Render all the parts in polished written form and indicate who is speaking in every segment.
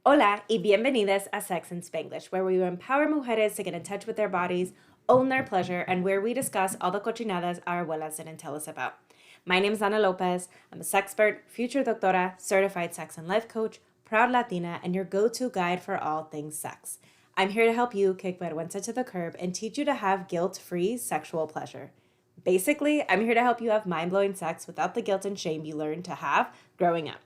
Speaker 1: Hola y bienvenidas a Sex and Spanglish, where we empower mujeres to get in touch with their bodies, own their pleasure, and where we discuss all the cochinadas our abuelas didn't tell us about. My name is Ana Lopez. I'm a sexpert, future doctora, certified sex and life coach, proud Latina, and your go-to guide for all things sex. I'm here to help you kick vergüenza to the curb and teach you to have guilt-free sexual pleasure. Basically, I'm here to help you have mind-blowing sex without the guilt and shame you learned to have growing up.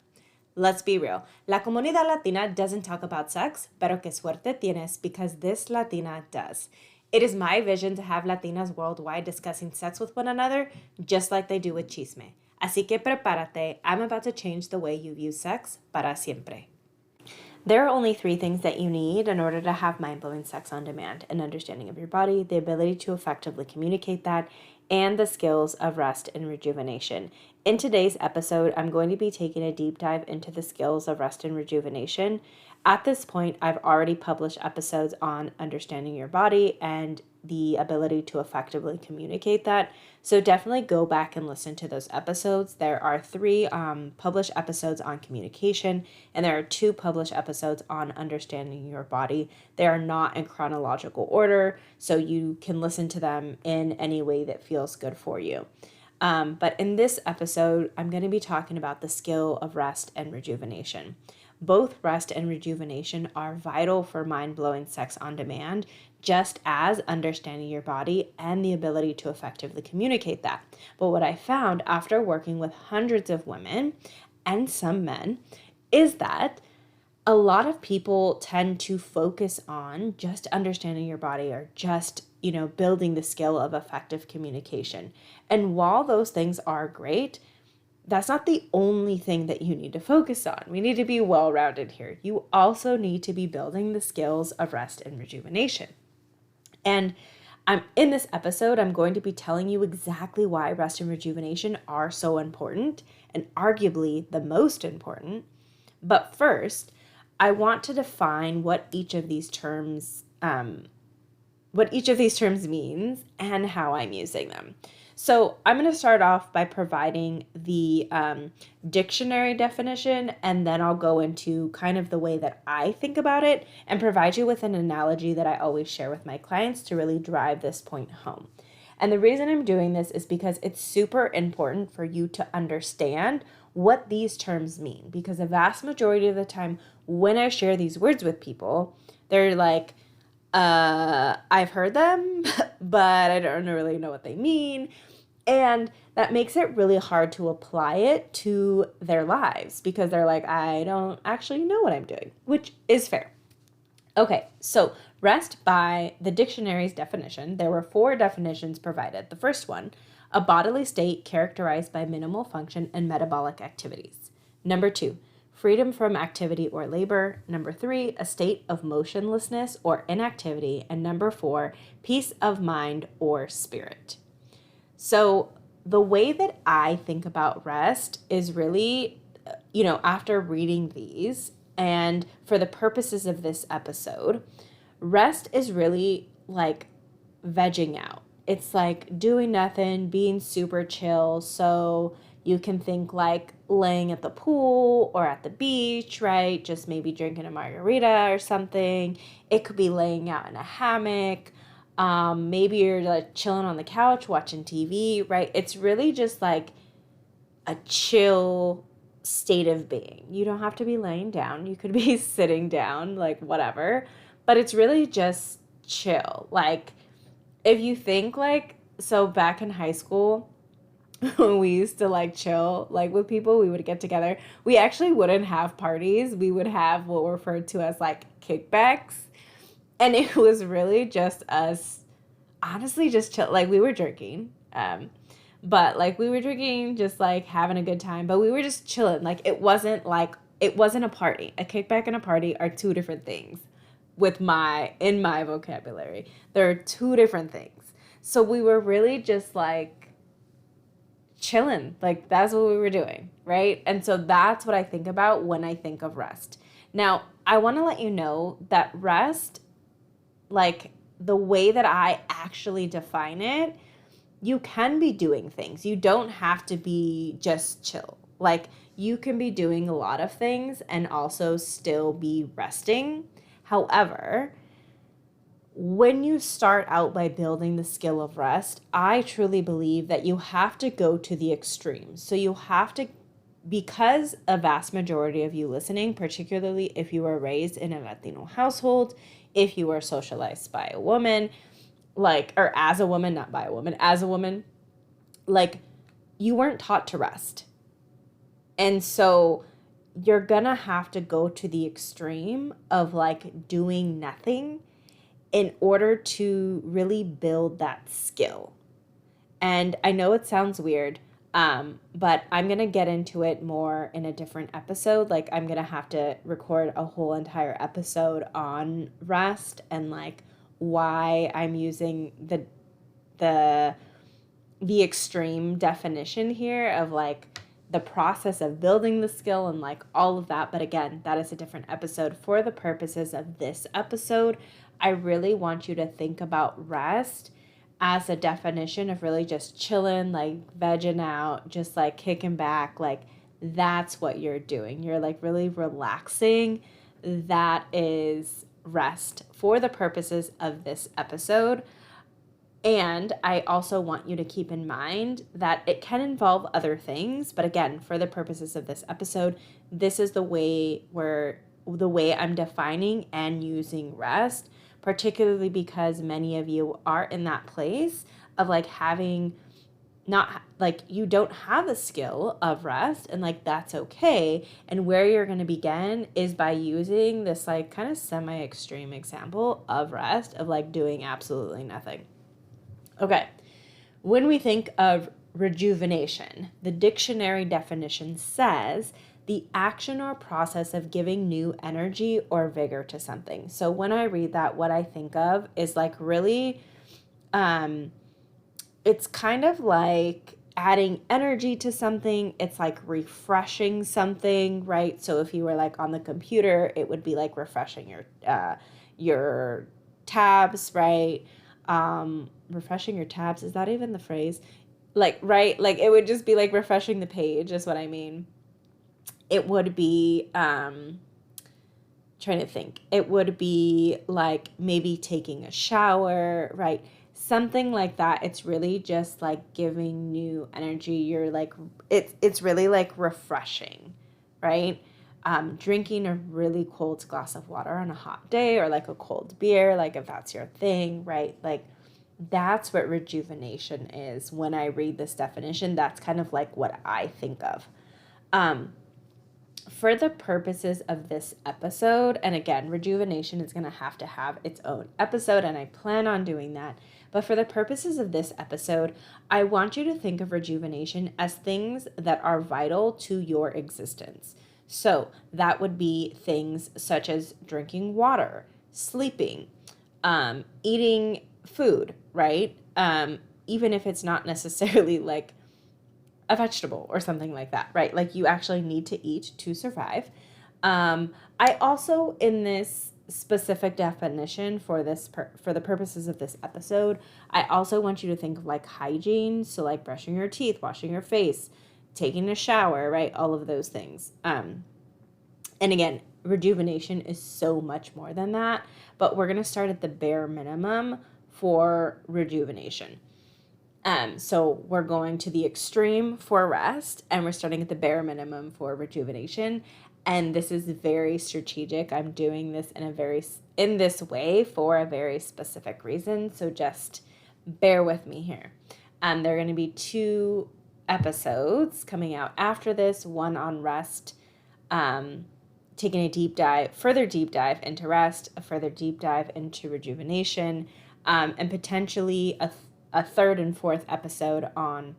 Speaker 1: Let's be real. La comunidad latina doesn't talk about sex, pero que suerte tienes because this Latina does. It is my vision to have Latinas worldwide discussing sex with one another just like they do with chisme. Así que prepárate. I'm about to change the way you view sex para siempre. There are only 3 things that you need in order to have mind-blowing sex on demand: an understanding of your body, the ability to effectively communicate that, and the skills of rest and rejuvenation. In today's episode, I'm going to be taking a deep dive into the skills of rest and rejuvenation. At this point, I've already published episodes on understanding your body and the ability to effectively communicate that. So definitely go back and listen to those episodes. There are 3 published episodes on communication, and there are 2 published episodes on understanding your body. They are not in chronological order, so you can listen to them in any way that feels good for you. But in this episode, I'm going to be talking about the skill of rest and rejuvenation. Both rest and rejuvenation are vital for mind-blowing sex on demand, just as understanding your body and the ability to effectively communicate that. But what I found after working with hundreds of women and some men is that a lot of people tend to focus on just understanding your body or just, building the skill of effective communication. And while those things are great, that's not the only thing that you need to focus on. We need to be well-rounded here. You also need to be building the skills of rest and rejuvenation. And in this episode, I'm going to be telling you exactly why rest and rejuvenation are so important and arguably the most important. But first, I want to define what each of these terms means and how I'm using them. So I'm going to start off by providing the dictionary definition, and then I'll go into kind of the way that I think about it and provide you with an analogy that I always share with my clients to really drive this point home. And the reason I'm doing this is because it's super important for you to understand what these terms mean, because the vast majority of the time when I share these words with people, they're like, I've heard them, but I don't really know what they mean. And that makes it really hard to apply it to their lives because they're like, I don't actually know what I'm doing, which is fair. Okay, so rest by the dictionary's definition, there were 4 definitions provided. The first one, a bodily state characterized by minimal function and metabolic activities. Number 2, freedom from activity or labor. Number 3, a state of motionlessness or inactivity. And number 4, peace of mind or spirit. So the way that I think about rest is really, after reading these and for the purposes of this episode, rest is really like vegging out. It's like doing nothing, being super chill. So you can think like laying at the pool or at the beach, right? Just maybe drinking a margarita or something. It could be laying out in a hammock. Maybe you're like chilling on the couch watching TV, right? It's really just like a chill state of being. You don't have to be laying down. You could be sitting down, like whatever. But it's really just chill. Like if you think so back in high school, when we used to like chill like with people, we would get together. We actually wouldn't have parties. We would have what were referred to as like kickbacks. And it was really just us, honestly, just chill. Like we were drinking, but like we were drinking, just like having a good time. But we were just chilling. Like it wasn't a party. A kickback and a party are 2 different things. In my vocabulary, there are 2 different things. So we were really just like chilling. Like that's what we were doing, right? And so that's what I think about when I think of rest. Now, I want to let you know that rest, like the way that I actually define it, you can be doing things. You don't have to be just chill. Like, you can be doing a lot of things and also still be resting. However, when you start out by building the skill of rest, I truly believe that you have to go to the extremes. So you have to, because a vast majority of you listening, particularly if you were raised in a Latino household, if you were socialized by a woman, like, or as a woman, not by a woman, as a woman, like, you weren't taught to rest. And so you're gonna have to go to the extreme of like doing nothing in order to really build that skill. And I know it sounds weird, but I'm going to get into it more in a different episode. Like, I'm going to have to record a whole entire episode on rest and like why I'm using the the extreme definition here of like the process of building the skill and like all of that. But again, that is a different episode. For the purposes of this episode, I really want you to think about rest as a definition of really just chilling, like vegging out, just like kicking back. Like, that's what you're doing. You're like really relaxing. That is rest for the purposes of this episode. And I also want you to keep in mind that it can involve other things, but again, for the purposes of this episode, this is the way I'm defining and using rest, particularly because many of you are in that place of like having not like you don't have the skill of rest, and like that's okay. And where you're going to begin is by using this like kind of semi-extreme example of rest of like doing absolutely nothing. Okay, when we think of rejuvenation, the dictionary definition says the action or process of giving new energy or vigor to something. So when I read that, what I think of is like really, it's kind of like adding energy to something. It's like refreshing something, right? So if you were like on the computer, it would be like refreshing your tabs, right? Refreshing your tabs, is that even the phrase? Like, right? Like, it would just be like refreshing the page is what I mean. It would be trying to think. It would be like maybe taking a shower, right? Something like that. It's really just like giving new energy. You're like, it's really like refreshing, right? Drinking a really cold glass of water on a hot day, or like a cold beer, like if that's your thing, right? Like, that's what rejuvenation is. When I read this definition, that's kind of like what I think of. For the purposes of this episode, and again, rejuvenation is going to have its own episode, and I plan on doing that. But for the purposes of this episode, I want you to think of rejuvenation as things that are vital to your existence. So that would be things such as drinking water, sleeping, eating food, right? Even if it's not necessarily like a vegetable or something like that, right? Like, you actually need to eat to survive. I also, in this specific definition for for the purposes of this episode, I also want you to think of like hygiene. So like brushing your teeth, washing your face, taking a shower, right? All of those things. And again, rejuvenation is so much more than that, but we're going to start at the bare minimum for rejuvenation. So we're going to the extreme for rest, and we're starting at the bare minimum for rejuvenation. And this is very strategic. I'm doing this in this way for a very specific reason. So just bear with me here. There are going to be 2 episodes coming out after this, one on rest, taking a further deep dive into rest, a further deep dive into rejuvenation, and potentially a 3rd and 4th episode on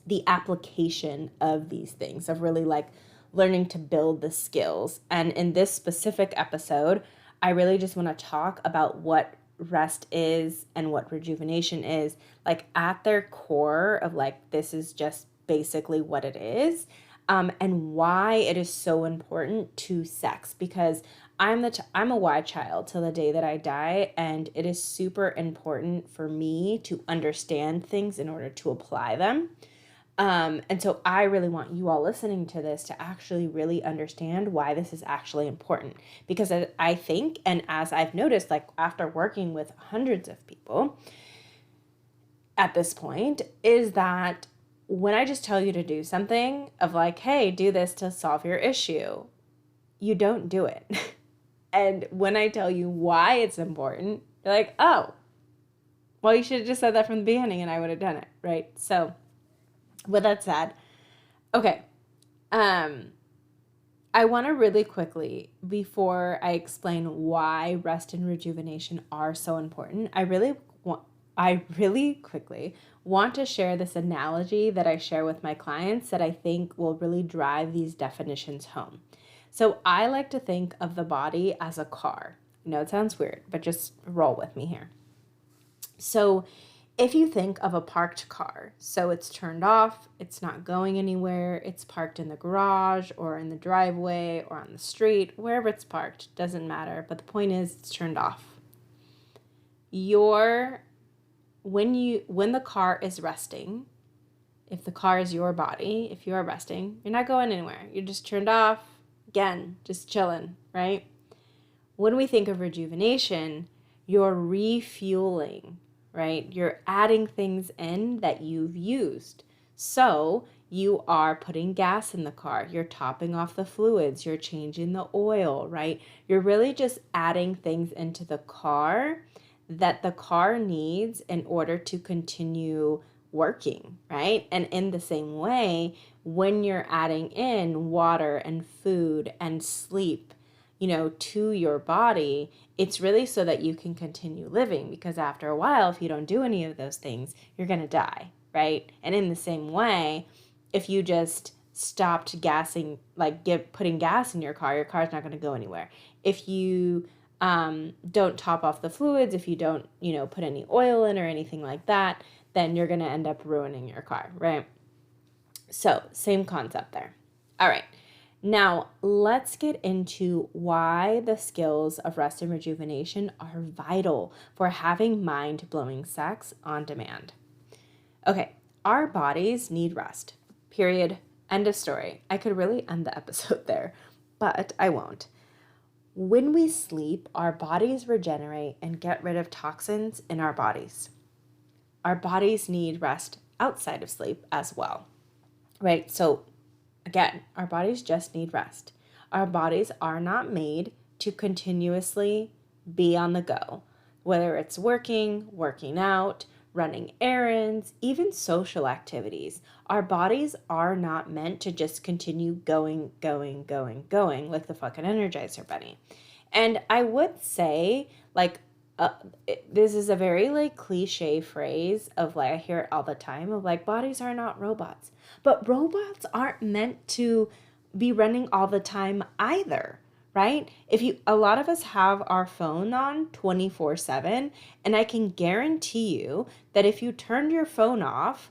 Speaker 1: the application of these things, of really like learning to build the skills. And in this specific episode, I really just want to talk about what rest is and what rejuvenation is, like at their core of like, this is just basically what it is, and why it is so important to sex, because I'm a Y child till the day that I die, and it is super important for me to understand things in order to apply them. And so I really want you all listening to this to actually really understand why this is actually important. Because I think, and as I've noticed, like after working with hundreds of people at this point, is that when I just tell you to do something of like, hey, do this to solve your issue, you don't do it. And when I tell you why it's important, you're like, oh, well, you should have just said that from the beginning and I would have done it, right? So with that said, okay, I want to really quickly, before I explain why rest and rejuvenation are so important, I really quickly want to share this analogy that I share with my clients that I think will really drive these definitions home. So I like to think of the body as a car. I know it sounds weird, but just roll with me here. So if you think of a parked car, so it's turned off, it's not going anywhere, it's parked in the garage or in the driveway or on the street, wherever it's parked, doesn't matter. But the point is it's turned off. When the car is resting, if the car is your body, if you are resting, you're not going anywhere. You're just turned off, again, just chilling, right? When we think of rejuvenation, you're refueling, right? You're adding things in that you've used. So you are putting gas in the car. You're topping off the fluids. You're changing the oil, right? You're really just adding things into the car that the car needs in order to continue working, right? And in the same way, when you're adding in water and food and sleep, to your body, it's really so that you can continue living, because after a while, if you don't do any of those things, you're going to die, right? And in the same way, if you just stopped gassing, like putting gas in your car's not going to go anywhere. If you don't top off the fluids, if you don't, put any oil in or anything like that, then you're going to end up ruining your car, right? So same concept there. All right. Now, let's get into why the skills of rest and rejuvenation are vital for having mind-blowing sex on demand. Okay, our bodies need rest. Period. End of story. I could really end the episode there, but I won't. When we sleep, our bodies regenerate and get rid of toxins in our bodies. Our bodies need rest outside of sleep as well, right? So again, our bodies just need rest. Our bodies are not made to continuously be on the go, whether it's working out, running errands, even social activities. Our bodies are not meant to just continue going like the fucking Energizer Bunny. And I would say, like, this is a very like cliche phrase of like, I hear it all the time of like, bodies are not robots. But robots aren't meant to be running all the time either, right? A lot of us have our phone on 24/7, and I can guarantee you that if you turned your phone off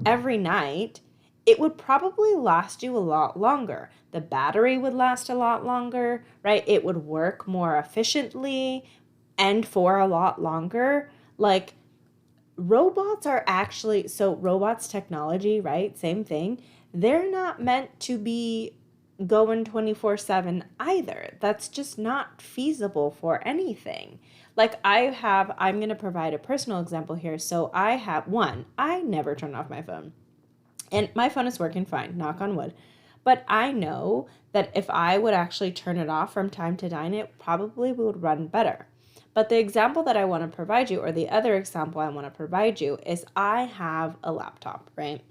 Speaker 1: every night, it would probably last you a lot longer. The battery would last a lot longer, right? It would work more efficiently and for a lot longer. Like, robots technology, right? Same thing. They're not meant to be going 24/7 either. That's just not feasible for anything. Like I'm going to provide a personal example here. So I never turn off my phone. And my phone is working fine, knock on wood. But I know that if I would actually turn it off from time to time, it probably would run better. But the example that I want to provide you, or the other example I want to provide you, is I have a laptop, right?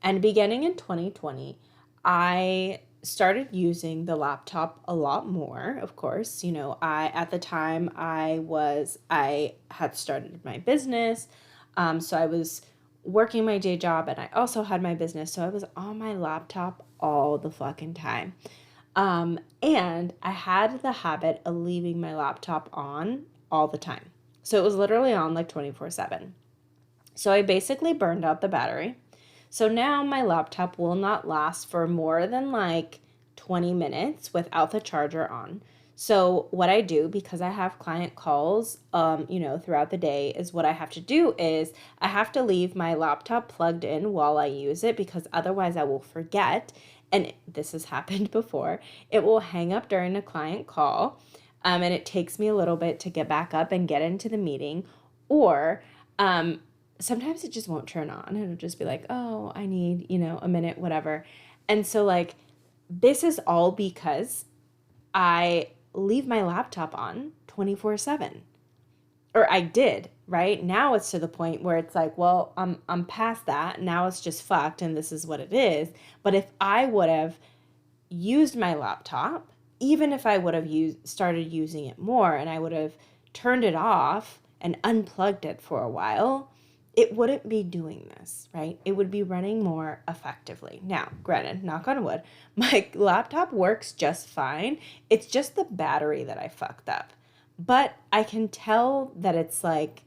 Speaker 1: And beginning in 2020, I started using the laptop a lot more, of course. At the time I had started my business. So I was working my day job and I also had my business. So I was on my laptop all the fucking time. And I had the habit of leaving my laptop on all the time. So it was literally on like 24/7. So I basically burned out the battery. So now my laptop will not last for more than like 20 minutes without the charger on. So what I do, because I have client calls, throughout the day, is what I have to do is I have to leave my laptop plugged in while I use it, because otherwise I will forget. And this has happened before. It will hang up during a client call, and it takes me a little bit to get back up and get into the meeting. Or sometimes it just won't turn on. It'll just be like, oh, I need, a minute, whatever. And so, like, this is all because I leave my laptop on 24/7. Or I did, right? Now it's to the point where it's like, well, I'm past that. Now it's just fucked and this is what it is. But if I would have used my laptop, even if I would have started using it more and I would have turned it off and unplugged it for a while, it wouldn't be doing this, right? It would be running more effectively. Now, granted, knock on wood, my laptop works just fine. It's just the battery that I fucked up. But I can tell that it's like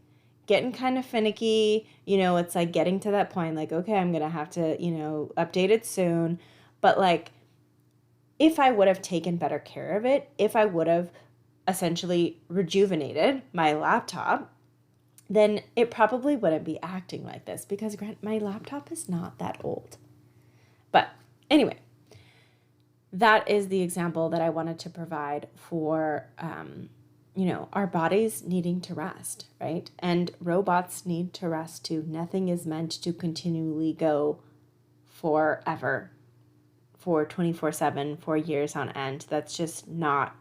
Speaker 1: getting kind of finicky. It's like getting to that point, like, okay, I'm going to have to, update it soon. But like, if I would have taken better care of it, if I would have essentially rejuvenated my laptop, then it probably wouldn't be acting like this, because my laptop is not that old. But anyway, that is the example that I wanted to provide for, our bodies needing to rest, right? And robots need to rest too. Nothing is meant to continually go forever, for 24/7, for years on end. That's just not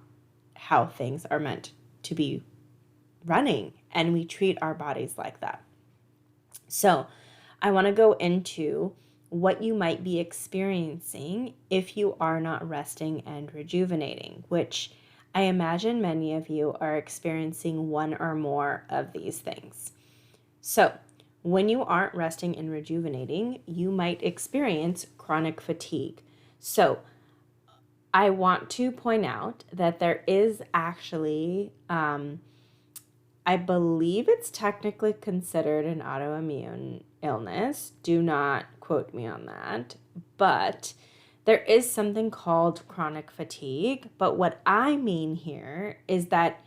Speaker 1: how things are meant to be running, and we treat our bodies like that. So I want to go into what you might be experiencing if you are not resting and rejuvenating, which I imagine many of you are experiencing one or more of these things. So when you aren't resting and rejuvenating, you might experience chronic fatigue. So I want to point out that there is actually, I believe it's technically considered an autoimmune illness. Do not quote me on that. But there is something called chronic fatigue. But what I mean here is that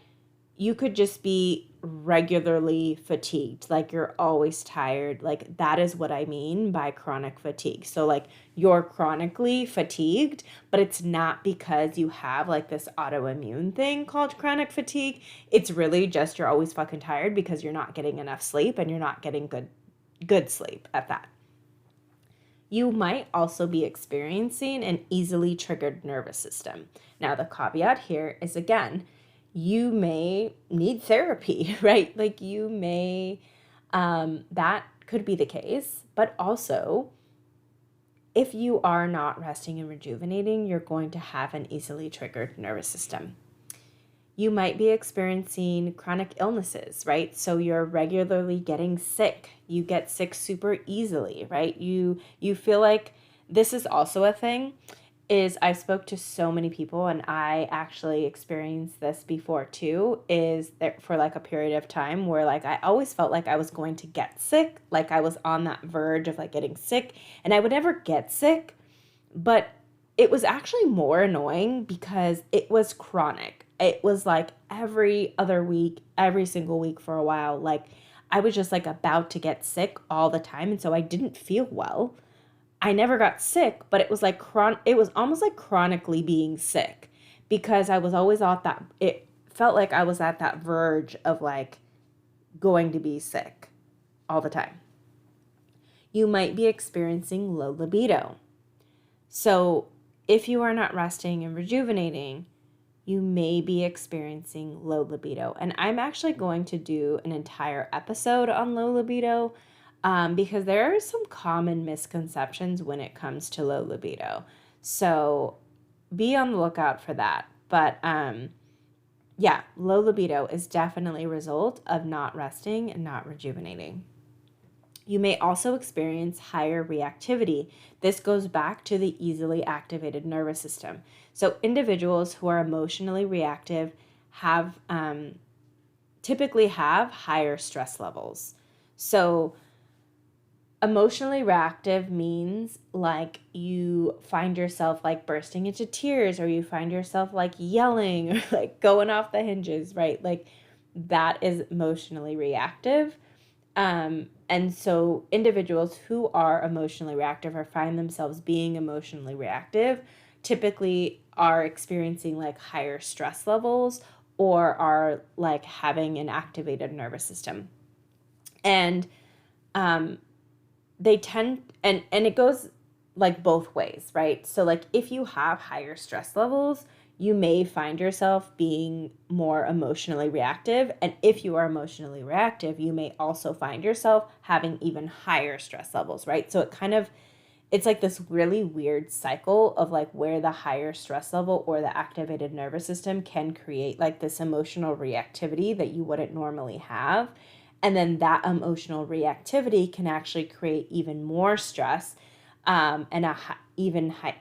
Speaker 1: you could just be regularly fatigued, like you're always tired. Like, that is what I mean by chronic fatigue. So like, you're chronically fatigued, but it's not because you have like this autoimmune thing called chronic fatigue. It's really just you're always fucking tired because you're not getting enough sleep, and you're not getting good sleep at that. You might also be experiencing an easily triggered nervous system. Now, the caveat here is, again, you may need therapy, right? Like, you may, that could be the case. But also, if you are not resting and rejuvenating, you're going to have an easily triggered nervous system. You might be experiencing chronic illnesses, right? So you're regularly getting sick. You get sick super easily, right? You feel like, this is also a thing, is I spoke to so many people, and I actually experienced this before too, is there for like a period of time where like I always felt like I was going to get sick, like I was on that verge of like getting sick, and I would never get sick, but it was actually more annoying because it was chronic. It was like every other week, every single week for a while, like I was just like about to get sick all the time, and so I didn't feel well. I never got sick, but it was like it was almost like chronically being sick, because I was always it felt like I was at that verge of like going to be sick all the time. You might be experiencing low libido. So if you are not resting and rejuvenating, you may be experiencing low libido. And I'm actually going to do an entire episode on low libido, because there are some common misconceptions when it comes to low libido. So be on the lookout for that. But yeah, low libido is definitely a result of not resting and not rejuvenating. You may also experience higher reactivity. This goes back to the easily activated nervous system. So individuals who are emotionally reactive have typically have higher stress levels. So Emotionally reactive means like you find yourself like bursting into tears, or you find yourself like yelling or like going off the hinges, right? Like that is emotionally reactive. And so individuals who are emotionally reactive or find themselves being emotionally reactive typically are experiencing like higher stress levels or are like having an activated nervous system. And um, they tend, and it goes like both ways, right? So like if you have higher stress levels, you may find yourself being more emotionally reactive, and if you are emotionally reactive, you may also find yourself having even higher stress levels, right? So it's like this really weird cycle of like where the higher stress level or the activated nervous system can create like this emotional reactivity that you wouldn't normally have. And then that emotional reactivity can actually create even more stress, and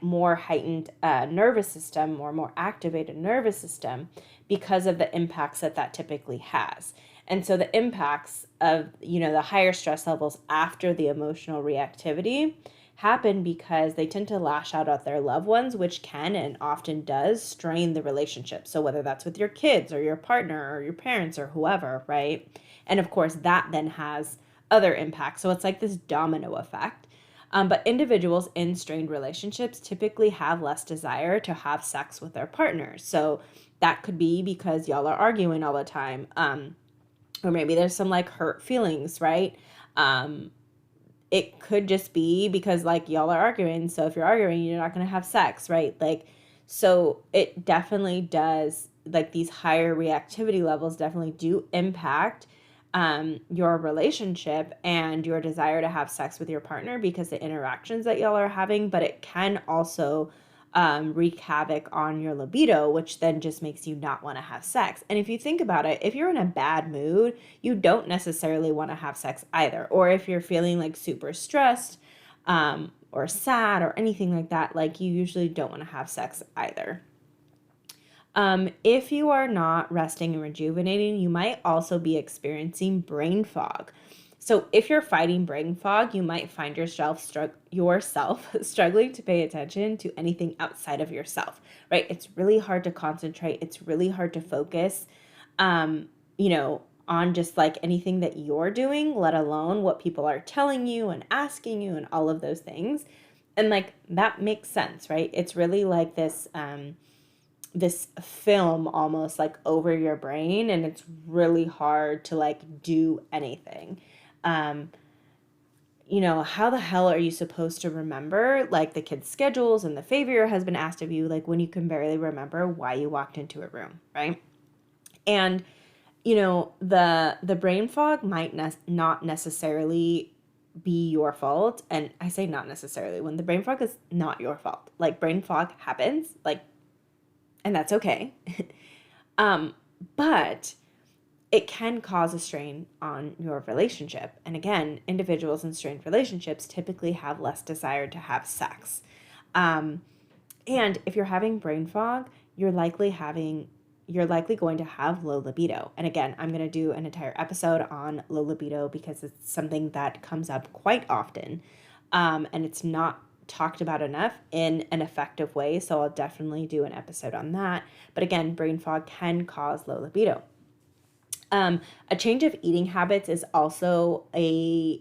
Speaker 1: more heightened nervous system or more activated nervous system because of the impacts that typically has. And so the impacts of, the higher stress levels after the emotional reactivity happen because they tend to lash out at their loved ones, which can and often does strain the relationship. So whether that's with your kids or your partner or your parents or whoever, right? And of course, that then has other impacts. So it's like this domino effect. But individuals in strained relationships typically have less desire to have sex with their partners. So that could be because y'all are arguing all the time. Or maybe there's some like hurt feelings, right? Um, it could just be because like y'all are arguing. So if you're arguing, you're not going to have sex, right? Like, so it definitely does, like these higher reactivity levels definitely do impact your relationship and your desire to have sex with your partner because the interactions that y'all are having, but it can also wreak havoc on your libido, which then just makes you not want to have sex. And if you think about it, if you're in a bad mood, you don't necessarily want to have sex either. Or if you're feeling like super stressed or sad or anything like that, like you usually don't want to have sex either. If you are not resting and rejuvenating, you might also be experiencing brain fog. So if you're fighting brain fog, you might find yourself struggling to pay attention to anything outside of yourself, right? It's really hard to concentrate. It's really hard to focus, um, on just like anything that you're doing, let alone what people are telling you and asking you and all of those things. And like that makes sense, right? It's really like this film almost like over your brain, and it's really hard to like do anything. um how the hell are you supposed to remember like the kids' schedules and the favor your husband asked of you, like when you can barely remember why you walked into a room, right? And the brain fog might not necessarily be your fault. And I say not necessarily, when the brain fog is not your fault, like brain fog happens, like, and that's okay. um, but it can cause a strain on your relationship. And again, individuals in strained relationships typically have less desire to have sex. Um, and if you're having brain fog, you're likely going to have low libido. And again, I'm going to do an entire episode on low libido because it's something that comes up quite often. And it's not talked about enough in an effective way. So I'll definitely do an episode on that. But again, brain fog can cause low libido. A change of eating habits is also a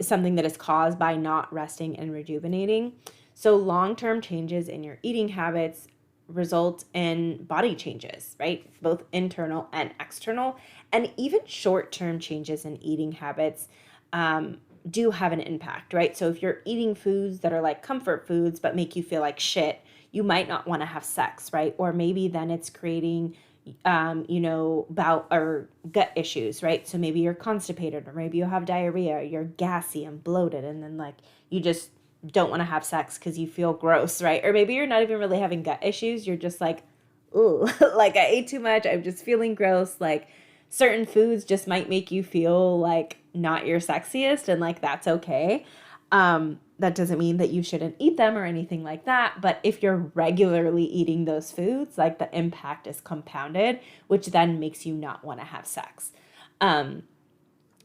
Speaker 1: something that is caused by not resting and rejuvenating. So long-term changes in your eating habits result in body changes, right? Both internal and external, and even short-term changes in eating habits do have an impact, right? So if you're eating foods that are like comfort foods but make you feel like shit, you might not want to have sex, right? Or maybe then it's creating bowel or gut issues, right? So maybe you're constipated, or maybe you have diarrhea, you're gassy and bloated, and then like you just don't want to have sex because you feel gross, right? Or maybe you're not even really having gut issues, you're just like, ooh, like I ate too much, I'm just feeling gross. Like certain foods just might make you feel like not your sexiest, and like that's okay. That doesn't mean that you shouldn't eat them or anything like that. But if you're regularly eating those foods, like the impact is compounded, which then makes you not want to have sex. Um,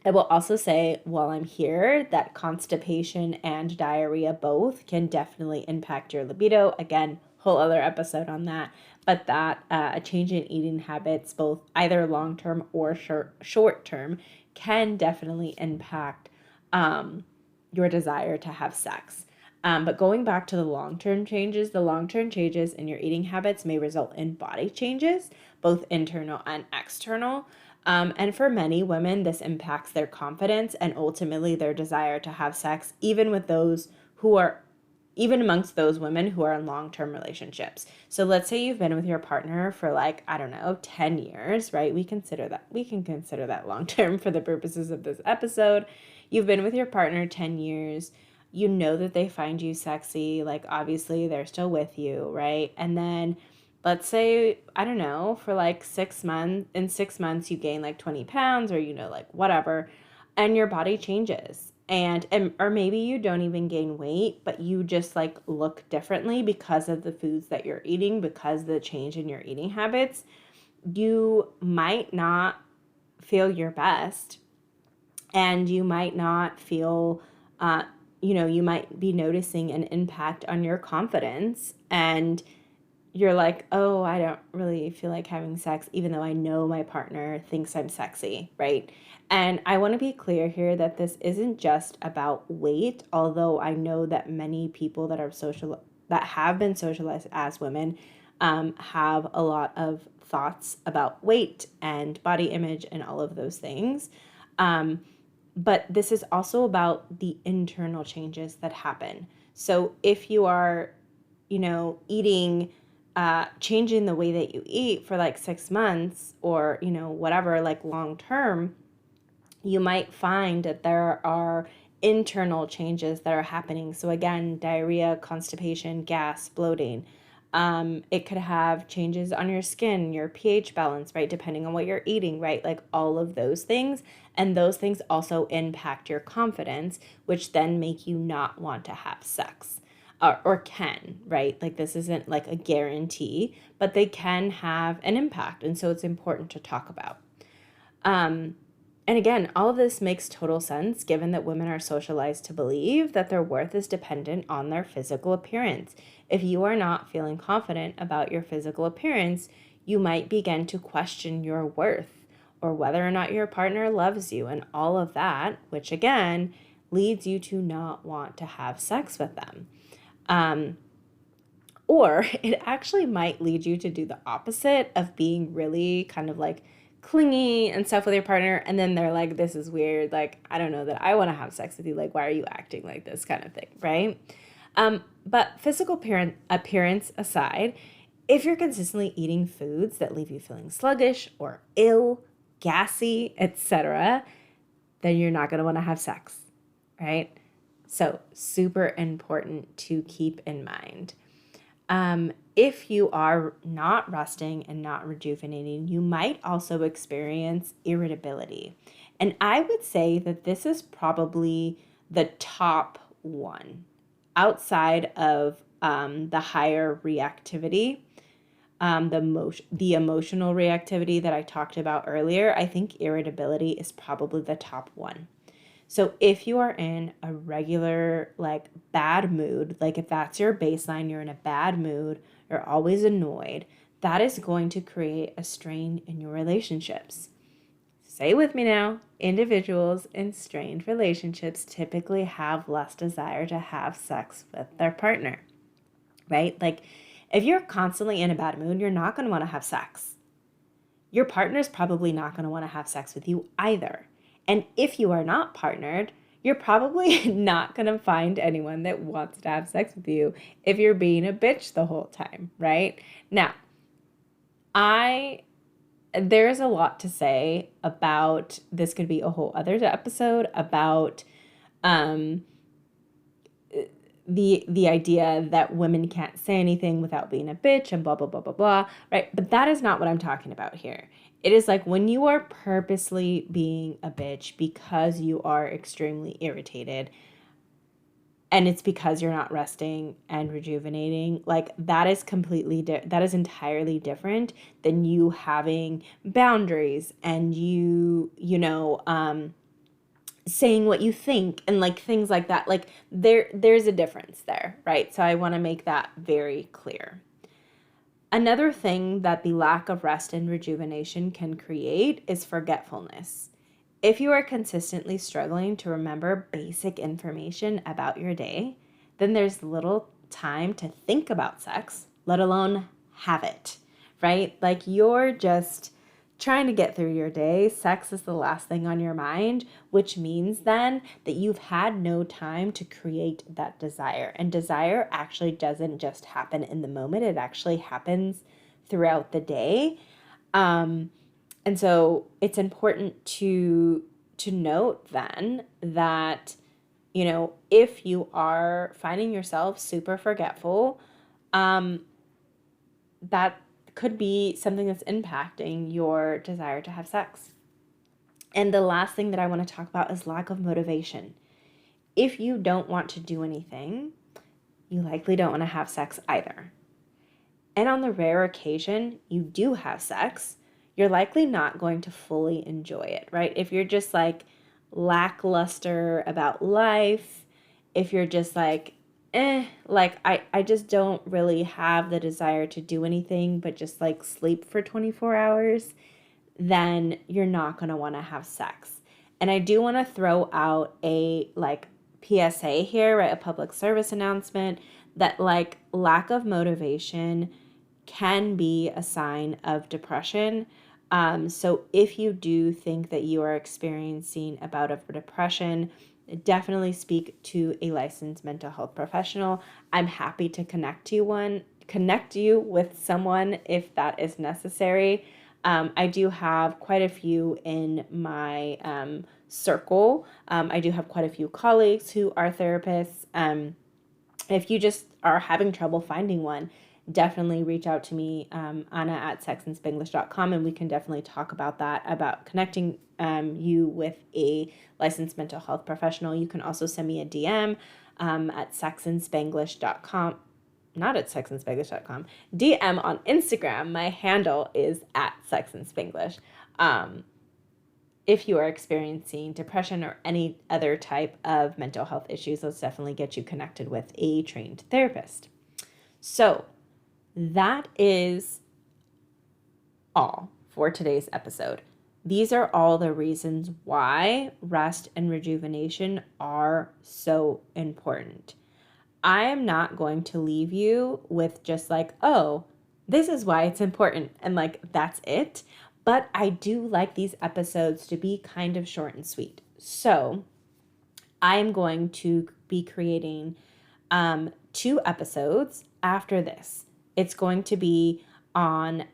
Speaker 1: I will also say while I'm here that constipation and diarrhea both can definitely impact your libido. Again, whole other episode on that. But that a change in eating habits, both either long term or short term, can definitely impact your desire to have sex. But going back to the long term changes in your eating habits may result in body changes, both internal and external. And for many women, this impacts their confidence and ultimately their desire to have sex, who are, even amongst those women who are in long term relationships. So let's say you've been with your partner for like, I don't know, 10 years, right? We can consider that long term for the purposes of this episode. You've been with your partner 10 years. You know that they find you sexy. Like, obviously, they're still with you, right? And then let's say, I don't know, for like 6 months, in 6 months, you gain like 20 pounds or, like whatever, and your body changes. And or maybe you don't even gain weight, but you just like look differently because of the foods that you're eating, because of the change in your eating habits. You might not feel your best, and you might not feel you might be noticing an impact on your confidence, and you're like, oh, I don't really feel like having sex, even though I know my partner thinks I'm sexy, right? And I want to be clear here that this isn't just about weight, although I know that many people that have been socialized as women have a lot of thoughts about weight and body image and all of those things. Um, but this is also about the internal changes that happen. So if you are, eating, changing the way that you eat for like 6 months or, whatever, like long term, you might find that there are internal changes that are happening. So again, diarrhea, constipation, gas, bloating. It could have changes on your skin, your pH balance, right? Depending on what you're eating, right? Like all of those things. And those things also impact your confidence, which then make you not want to have sex. Or can, right? Like this isn't like a guarantee, but they can have an impact. And so it's important to talk about. Um, and again, all of this makes total sense given that women are socialized to believe that their worth is dependent on their physical appearance. If you are not feeling confident about your physical appearance, you might begin to question your worth or whether or not your partner loves you and all of that, which again leads you to not want to have sex with them. Um, or it actually might lead you to do the opposite of being really kind of like clingy and stuff with your partner. And then they're like, this is weird. Like, I don't know that I want to have sex with you. Like, why are you acting like this kind of thing? Right. But physical appearance aside, if you're consistently eating foods that leave you feeling sluggish or ill, gassy, etc., then you're not going to want to have sex. Right. So super important to keep in mind. If you are not resting and not rejuvenating, you might also experience irritability. And I would say that this is probably the top one outside of the higher reactivity, the emotional reactivity that I talked about earlier. I think irritability is probably the top one. So if you are in a regular, like, bad mood, like if that's your baseline, you're in a bad mood, you're always annoyed, that is going to create a strain in your relationships. Say it with me now. Individuals in strained relationships typically have less desire to have sex with their partner, right? Like, if you're constantly in a bad mood, you're not going to want to have sex. Your partner's probably not going to want to have sex with you either. And if you are not partnered, you're probably not going to find anyone that wants to have sex with you if you're being a bitch the whole time, right? Now, there's a lot to say about this. Could be a whole other episode about um the idea that women can't say anything without being a bitch and blah blah blah blah blah, right? But that is not what I'm talking about here. It is like when you are purposely being a bitch because you are extremely irritated and it's because you're not resting and rejuvenating, like that is that is entirely different than you having boundaries and saying what you think and like things like that. Like there's a difference there, right? So I want to make that very clear. Another thing that the lack of rest and rejuvenation can create is forgetfulness. If you are consistently struggling to remember basic information about your day, then there's little time to think about sex, let alone have it, right? Like you're just trying to get through your day. Sex is the last thing on your mind, which means then that you've had no time to create that desire. And desire actually doesn't just happen in the moment, it actually happens throughout the day. And so it's important to note then that, you know, if you are finding yourself super forgetful, that could be something that's impacting your desire to have sex. And the last thing that I want to talk about is lack of motivation. If you don't want to do anything, you likely don't want to have sex either. And on the rare occasion you do have sex, you're likely not going to fully enjoy it, right? If you're just like lackluster about life, if you're just like, like I just don't really have the desire to do anything but just like sleep for 24 hours, then you're not going to want to have sex. And I do want to throw out a like PSA here, right? A public service announcement that like lack of motivation can be a sign of depression. So if you do think that you are experiencing a bout of depression, definitely speak to a licensed mental health professional. I'm happy to connect you with someone if that is necessary. I do have quite a few in my circle. I do have quite a few colleagues who are therapists. If you just are having trouble finding one, definitely reach out to me, Anna at sexandspanglish.com, and we can definitely talk about that, about connecting you with a licensed mental health professional. You can also send me a DM at sexandspanglish.com. Not at sexandspanglish.com. DM on Instagram. My handle is at sexandspanglish. If you are experiencing depression or any other type of mental health issues, let's definitely get you connected with a trained therapist. So that is all for today's episode. These are all the reasons why rest and rejuvenation are so important. I am not going to leave you with just like, oh, this is why it's important, and like, that's it. But I do like these episodes to be kind of short and sweet. So I'm going to be creating 2 episodes after this. It's going to be on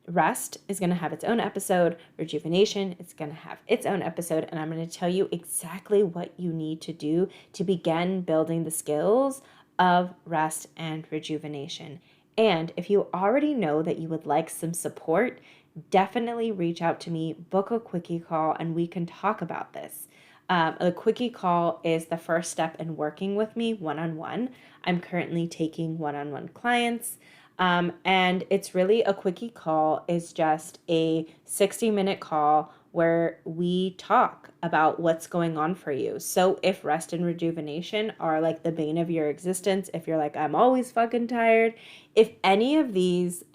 Speaker 1: rest is going to have its own episode. Rejuvenation is going to have its own episode. And I'm going to tell you exactly what you need to do to begin building the skills of rest and rejuvenation. And if you already know that you would like some support, definitely reach out to me, book a quickie call, and we can talk about this. A quickie call is the first step in working with me one-on-one. I'm currently taking one-on-one clients. And it's really a quickie call is just a 60-minute call where we talk about what's going on for you. So if rest and rejuvenation are like the bane of your existence, if you're like, I'm always fucking tired, if any of these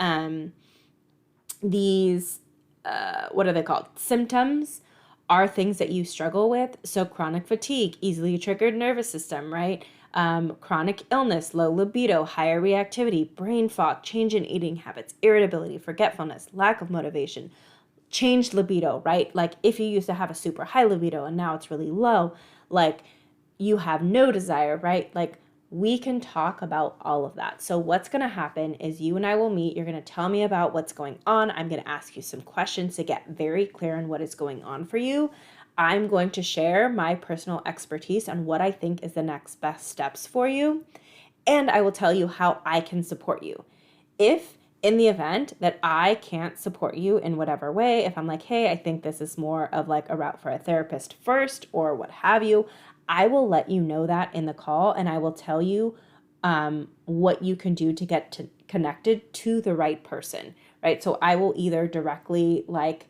Speaker 1: what are they called? Symptoms are things that you struggle with. So chronic fatigue, easily triggered nervous system, right? Chronic illness, low libido, higher reactivity, brain fog, change in eating habits, irritability, forgetfulness, lack of motivation, changed libido, right? Like if you used to have a super high libido and now it's really low, like you have no desire, right? Like we can talk about all of that. So what's going to happen is you and I will meet. You're going to tell me about what's going on. I'm going to ask you some questions to get very clear on what is going on for you. I'm going to share my personal expertise on what I think is the next best steps for you. And I will tell you how I can support you. If in the event that I can't support you in whatever way, if I'm like, hey, I think this is more of like a route for a therapist first or what have you, I will let you know that in the call, and I will tell you what you can do to get connected to the right person, right? So I will either directly like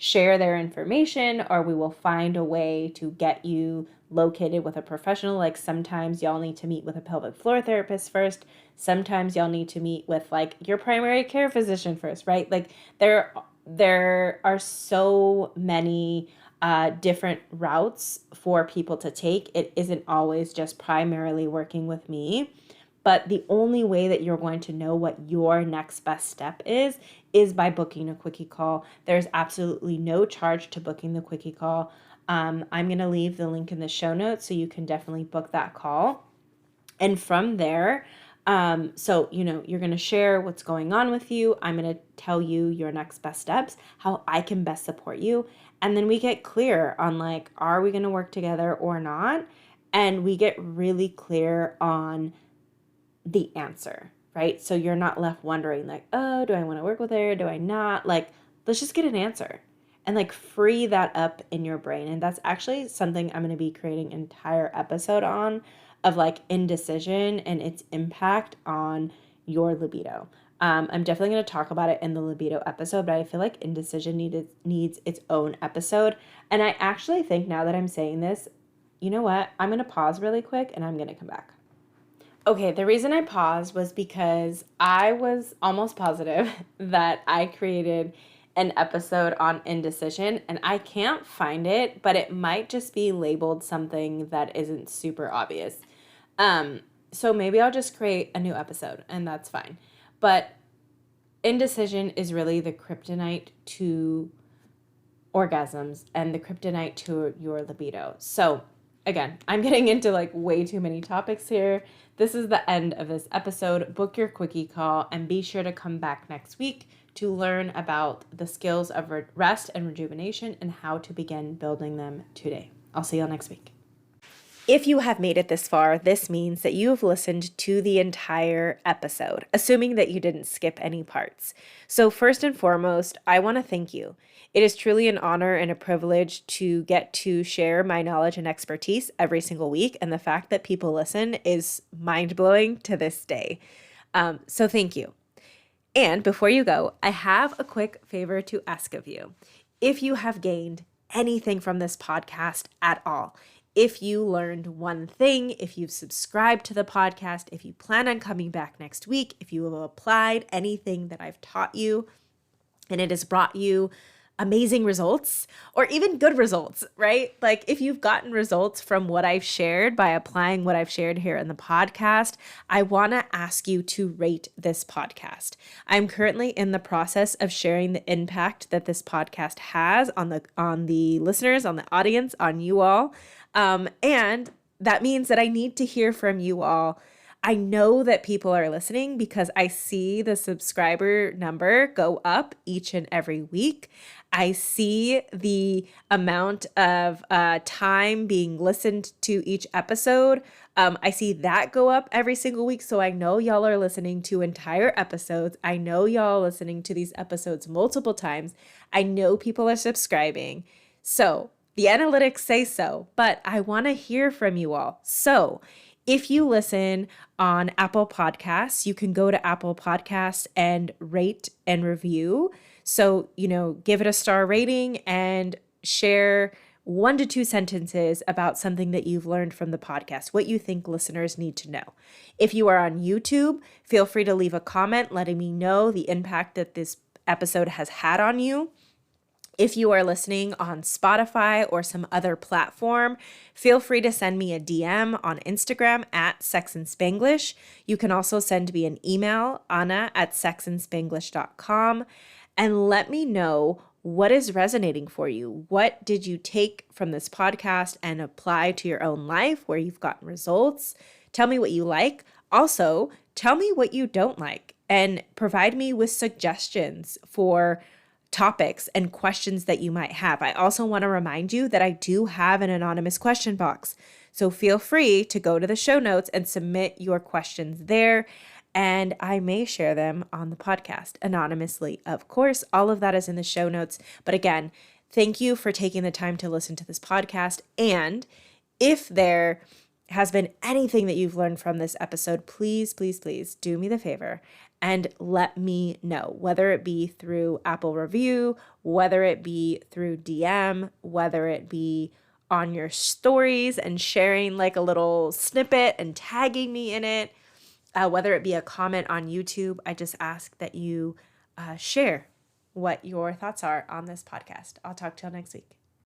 Speaker 1: share their information, or we will find a way to get you located with a professional. Like sometimes y'all need to meet with a pelvic floor therapist first. Sometimes y'all need to meet with like your primary care physician first, right? Like there are so many different routes for people to take. It isn't always just primarily working with me. But the only way that you're going to know what your next best step is by booking a quickie call. There's absolutely no charge to booking the quickie call. I'm going to leave the link in the show notes so you can definitely book that call. And from there, you're going to share what's going on with you. I'm going to tell you your next best steps, how I can best support you. And then we get clear on like, are we going to work together or not? And we get really clear on the answer, right? So you're not left wondering like, oh, do I want to work with her? Do I not? Like, let's just get an answer and like free that up in your brain. And that's actually something I'm going to be creating an entire episode on, of like indecision and its impact on your libido. I'm definitely going to talk about it in the libido episode, but I feel like indecision needs its own episode. And I actually think now that I'm saying this, you know what? I'm going to pause really quick and I'm going to come back. Okay, the reason I paused was because I was almost positive that I created an episode on indecision and I can't find it, but it might just be labeled something that isn't super obvious. So maybe I'll just create a new episode and that's fine. But indecision is really the kryptonite to orgasms and the kryptonite to your libido. So again, I'm getting into like way too many topics here. This is the end of this episode. Book your quickie call and be sure to come back next week to learn about the skills of rest and rejuvenation and how to begin building them today. I'll see y'all next week. If you have made it this far, this means that you have listened to the entire episode, assuming that you didn't skip any parts. So first and foremost, I want to thank you. It is truly an honor and a privilege to get to share my knowledge and expertise every single week, and the fact that people listen is mind-blowing to this day. So thank you. And before you go, I have a quick favor to ask of you. If you have gained anything from this podcast at all, if you learned one thing, if you've subscribed to the podcast, if you plan on coming back next week, if you have applied anything that I've taught you and it has brought you amazing results or even good results, right? Like if you've gotten results from what I've shared by applying what I've shared here in the podcast, I want to ask you to rate this podcast. I'm currently in the process of sharing the impact that this podcast has on the listeners, on the audience, on you all. And that means that I need to hear from you all. I know that people are listening because I see the subscriber number go up each and every week. I see the amount of time being listened to each episode. I see that go up every single week. So I know y'all are listening to entire episodes. I know y'all are listening to these episodes multiple times. I know people are subscribing. So the analytics say so, but I want to hear from you all. So if you listen on Apple Podcasts, you can go to Apple Podcasts and rate and review. So, give it a star rating and share 1 to 2 sentences about something that you've learned from the podcast, what you think listeners need to know. If you are on YouTube, feel free to leave a comment letting me know the impact that this episode has had on you. If you are listening on Spotify or some other platform, feel free to send me a DM on Instagram at Sex and Spanglish. You can also send me an email, anna@sexandspanglish.com, and let me know what is resonating for you. What did you take from this podcast and apply to your own life where you've gotten results? Tell me what you like. Also, tell me what you don't like and provide me with suggestions for topics and questions that you might have. I also want to remind you that I do have an anonymous question box. So feel free to go to the show notes and submit your questions there, and I may share them on the podcast anonymously. Of course, all of that is in the show notes. But again, thank you for taking the time to listen to this podcast. And if there has been anything that you've learned from this episode, please, please, please do me the favor and let me know, whether it be through Apple review, whether it be through DM, whether it be on your stories and sharing like a little snippet and tagging me in it, whether it be a comment on YouTube. I just ask that you share what your thoughts are on this podcast. I'll talk to you next week.